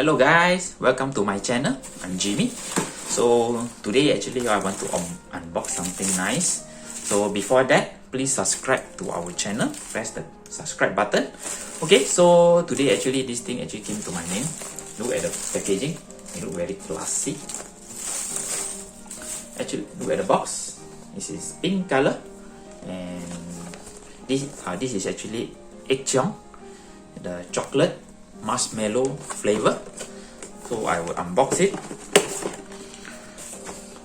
Hello guys, welcome to my channel. I'm Jimmy. So today actually I want to unbox something nice. So before that, please subscribe to our channel. Press the subscribe button. Okay, so today actually this thing actually came to my name. Look at the packaging. It looks very classy. Actually, look at the box. This is pink color, and this is actually Aik Cheong, the chocolate marshmallow flavor. So I will unbox it.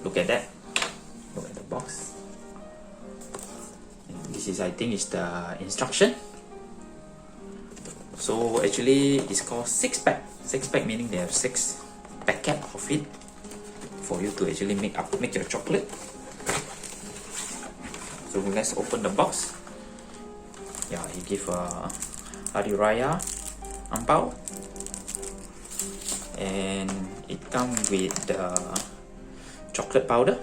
Look at that. Look at the box. And this is, I think, is the instruction. So actually it's called 6-pack. 6-pack meaning they have 6 packet of it for you to actually make your chocolate. So let's open the box. Yeah, he give a Hari Raya Ampao, and it comes with the chocolate powder.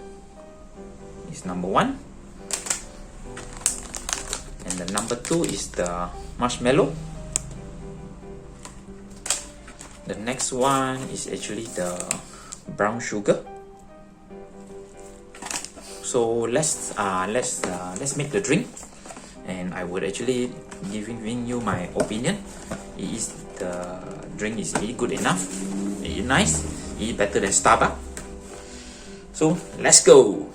It's number 1, and the number 2 is the marshmallow. The next one is actually the brown sugar. So let's make the drink, and I would actually giving you my opinion. The drink is good enough, it's nice, it's better than Starbucks. So let's go.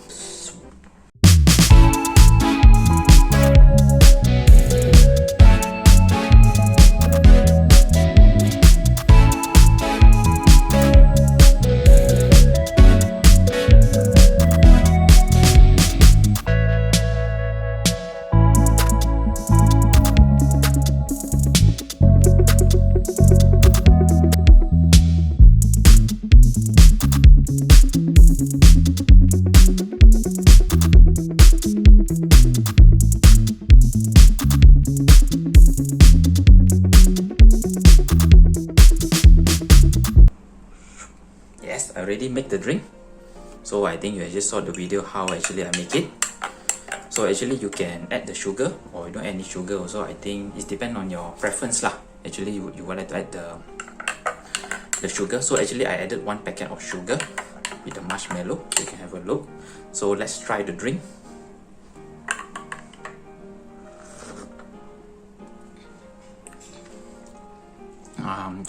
Yes, I already make the drink. So I think you just saw the video how actually I make it. So actually you can add the sugar, or you don't add any sugar also. I think it depends on your preference lah. Actually you would like to add the sugar. So actually I added 1 packet of sugar with the marshmallow. You can have a look. So let's try the drink.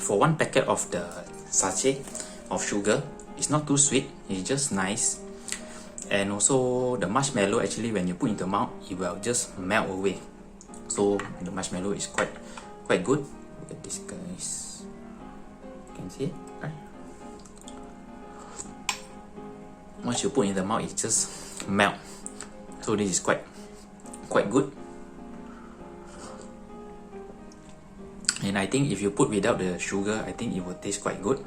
For 1 packet of the sachet of sugar, it's not too sweet, it's just nice. And also the marshmallow, actually when you put in the mouth, it will just melt away. So the marshmallow is quite good. Look at this, guys. You can see it, right? Once you put in the mouth, it just melt. So this is quite good. And I think if you put without the sugar, I think it will taste quite good.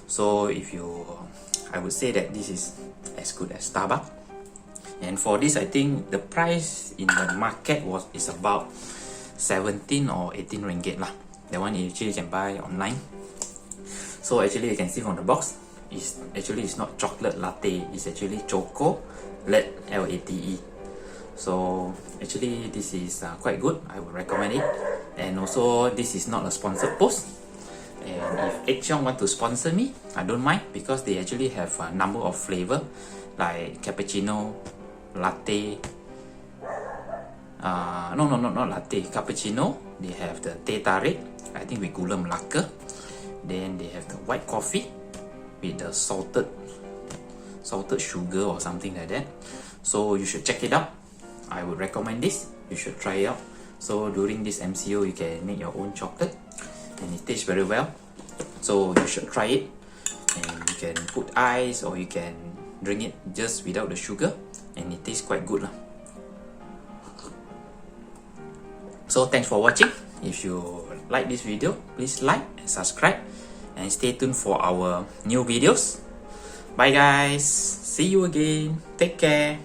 So I would say that this is as good as Starbucks. And for this, I think the price in the market is about 17 or 18 ringgit lah. That one actually you can buy online. So actually you can see from the box, it's not chocolate latte, it's actually chocolate LATE. So actually this is quite good. I would recommend it. And also this is not a sponsored post. And if Aik Cheong want to sponsor me, I don't mind, because they actually have a number of flavor like cappuccino, latte. Not latte, cappuccino. They have the Teh Tarik, I think with Gula Melaka. Then they have the white coffee with the salted sugar or something like that. So you should check it out. I would recommend this. You should try it out. So during this MCO, you can make your own chocolate, and it tastes very well. So you should try it. And you can put ice, or you can drink it just without the sugar, and it tastes quite good lah. So thanks for watching. If you like this video, please like and subscribe, and stay tuned for our new videos. Bye guys, see you again, take care.